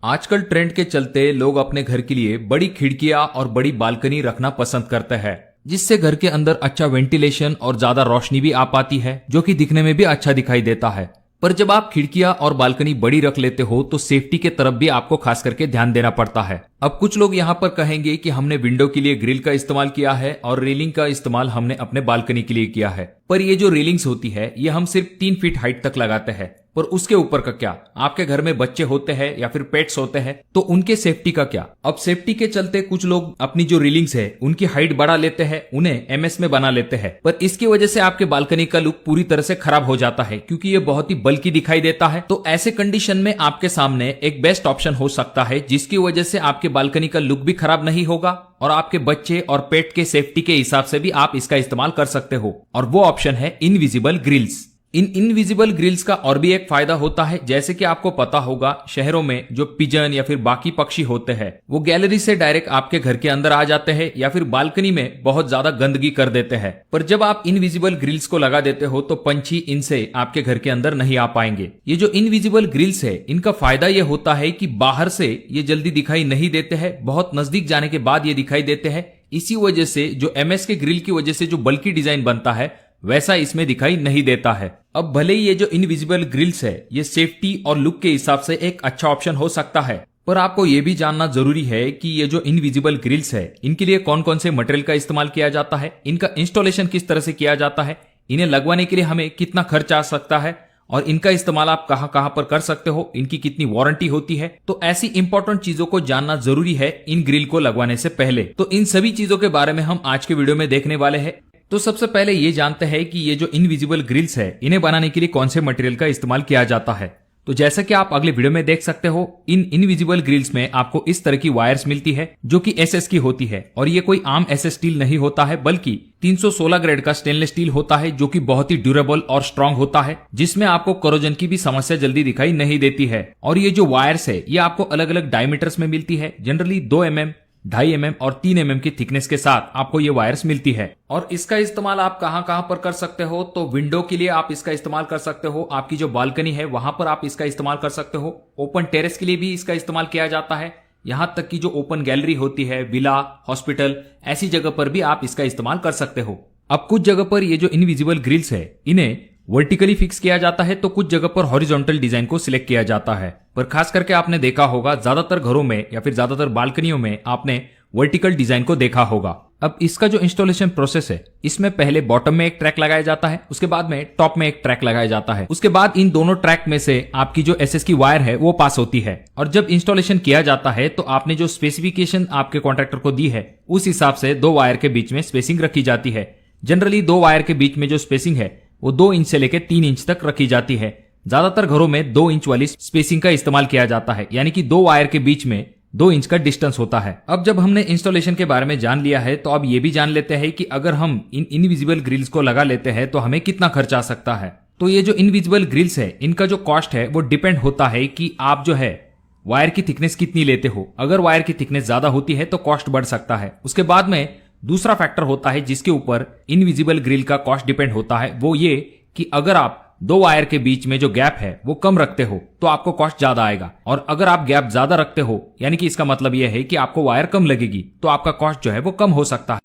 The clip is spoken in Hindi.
आजकल ट्रेंड के चलते लोग अपने घर के लिए बड़ी खिड़कियां और बड़ी बालकनी रखना पसंद करते हैं, जिससे घर के अंदर अच्छा वेंटिलेशन और ज्यादा रोशनी भी आ पाती है, जो कि दिखने में भी अच्छा दिखाई देता है। पर जब आप खिड़कियां और बालकनी बड़ी रख लेते हो तो सेफ्टी के तरफ भी आपको खास करके ध्यान देना पड़ता है। अब कुछ लोग यहाँ पर कहेंगे कि हमने विंडो के लिए ग्रिल का इस्तेमाल किया है और रेलिंग का इस्तेमाल हमने अपने बालकनी के लिए किया है, पर ये जो रेलिंग्स होती है ये हम सिर्फ 3 फीट हाइट तक लगाते हैं। पर उसके ऊपर का क्या? आपके घर में बच्चे होते हैं या फिर पेट्स होते हैं, तो उनके सेफ्टी का क्या? अब सेफ्टी के चलते कुछ लोग अपनी जो रेलिंग्स है उनकी हाइट बढ़ा लेते हैं, उन्हें एमएस में बना लेते हैं, पर इसकी वजह से आपके बालकनी का लुक पूरी तरह से खराब हो जाता है, क्योंकि ये बहुत ही बल्कि दिखाई देता है। तो ऐसे कंडीशन में आपके सामने एक बेस्ट ऑप्शन हो सकता है, जिसकी वजह से आपके बालकनी का लुक भी खराब नहीं होगा और आपके बच्चे और पेट के सेफ्टी के हिसाब से भी आप इसका इस्तेमाल कर सकते हो, और वो ऑप्शन है invisible grills. In invisible grills का और भी एक फायदा होता है, जैसे कि आपको पता होगा शहरों में जो पिजन या फिर बाकी पक्षी होते हैं वो गैलरी से डायरेक्ट आपके घर के अंदर आ जाते हैं या फिर बालकनी में बहुत ज्यादा गंदगी कर देते हैं। पर जब आप इनविजिबल ग्रिल्स को लगा देते हो तो पंछी इनसे आपके घर के अंदर नहीं आ पाएंगे। ये जो इनविजिबल ग्रिल्स है इनका फायदा ये होता है कि बाहर से ये जल्दी दिखाई नहीं देते हैं, बहुत नजदीक जाने के बाद ये दिखाई देते हैं। इसी वजह से जो एमएस के ग्रिल की वजह से जो बल्कि डिजाइन बनता है वैसा इसमें दिखाई नहीं देता है। अब भले ही ये जो इनविजिबल ग्रिल्स है ये सेफ्टी और लुक के हिसाब से एक अच्छा ऑप्शन हो सकता है, पर आपको ये भी जानना जरूरी है कि ये जो इनविजिबल ग्रिल्स है इनके लिए कौन कौन से मटेरियल का इस्तेमाल किया जाता है, इनका इंस्टॉलेशन किस तरह से किया जाता है, इन्हें लगवाने के लिए हमें कितना खर्च आ सकता है और इनका इस्तेमाल आप कहां कहां पर कर सकते हो, इनकी कितनी वारंटी होती है। तो ऐसी इंपॉर्टेंट चीजों को जानना जरूरी है इन ग्रिल को लगवाने से पहले। तो इन सभी चीजों के बारे में हम आज के वीडियो में देखने वाले हैं। तो सबसे पहले ये जानते हैं कि ये जो इनविजिबल ग्रिल्स है इन्हें बनाने के लिए कौन से मटेरियल का इस्तेमाल किया जाता है। तो जैसा कि आप अगले वीडियो में देख सकते हो, इन इनविजिबल ग्रिल्स में आपको इस तरह की वायर्स मिलती है जो कि एसएस की होती है, और ये कोई आम एसएस स्टील नहीं होता है, बल्कि 316 ग्रेड का स्टेनलेस स्टील होता है, जो कि बहुत ही ड्यूरेबल और स्ट्रांग होता है, जिसमें आपको कोरोजन की भी समस्या जल्दी दिखाई नहीं देती है। और ये जो वायर्स है ये आपको अलग अलग डायमीटर्स में मिलती है, जनरली 2 mm, 2.5 mm और 3 mm की थिकनेस के साथ आपको ये वायर्स मिलती है। और इसका इस्तेमाल आप कहां कहां पर कर सकते हो, तो विंडो के लिए आप इसका इस्तेमाल कर सकते हो, आपकी जो बालकनी है वहां पर आप इसका इस्तेमाल कर सकते हो, ओपन टेरेस के लिए भी इसका इस्तेमाल किया जाता है, यहां तक कि जो ओपन गैलरी होती है, विला, हॉस्पिटल, ऐसी जगह पर भी आप इसका इस्तेमाल कर सकते हो। अब कुछ जगह पर ये जो इनविजिबल ग्रिल्स है इन्हें वर्टिकली फिक्स किया जाता है, तो कुछ जगह पर हॉरिजॉन्टल डिजाइन को सिलेक्ट किया जाता है। पर खास करके आपने देखा होगा ज्यादातर घरों में या फिर ज्यादातर बालकनियों में आपने वर्टिकल डिजाइन को देखा होगा। अब इसका जो इंस्टॉलेशन प्रोसेस है इसमें पहले बॉटम में एक ट्रैक लगाया जाता है, उसके बाद में टॉप में एक ट्रैक लगाया जाता है, उसके बाद इन दोनों ट्रैक में से आपकी जो एसएस की वायर है वो पास होती है। और जब इंस्टॉलेशन किया जाता है तो आपने जो स्पेसिफिकेशन आपके कॉन्ट्रैक्टर को दी है उस हिसाब से 2 वायर के बीच में स्पेसिंग रखी जाती है। जनरली 2 वायर के बीच में जो स्पेसिंग है वो 2 इंच से लेकर 3 इंच तक रखी जाती है। ज्यादातर घरों में 2 इंच वाली स्पेसिंग का इस्तेमाल किया जाता है, यानी कि 2 वायर के बीच में 2 इंच का डिस्टेंस होता है। अब जब हमने इंस्टॉलेशन के बारे में जान लिया है तो अब ये भी जान लेते हैं कि अगर हम इन इनविजिबल ग्रिल्स को लगा लेते हैं तो हमें कितना खर्च आ सकता है। तो ये जो इनविजिबल ग्रिल्स है इनका जो कॉस्ट है वो डिपेंड होता है कि आप जो है वायर की थिकनेस कितनी लेते हो। अगर वायर की थिकनेस ज्यादा होती है तो कॉस्ट बढ़ सकता है। उसके बाद में दूसरा फैक्टर होता है जिसके ऊपर इनविजिबल ग्रिल का कॉस्ट डिपेंड होता है, वो ये कि अगर आप 2 वायर के बीच में जो गैप है वो कम रखते हो तो आपको कॉस्ट ज्यादा आएगा, और अगर आप गैप ज्यादा रखते हो यानी कि इसका मतलब यह है कि आपको वायर कम लगेगी तो आपका कॉस्ट जो है वो कम हो सकता है।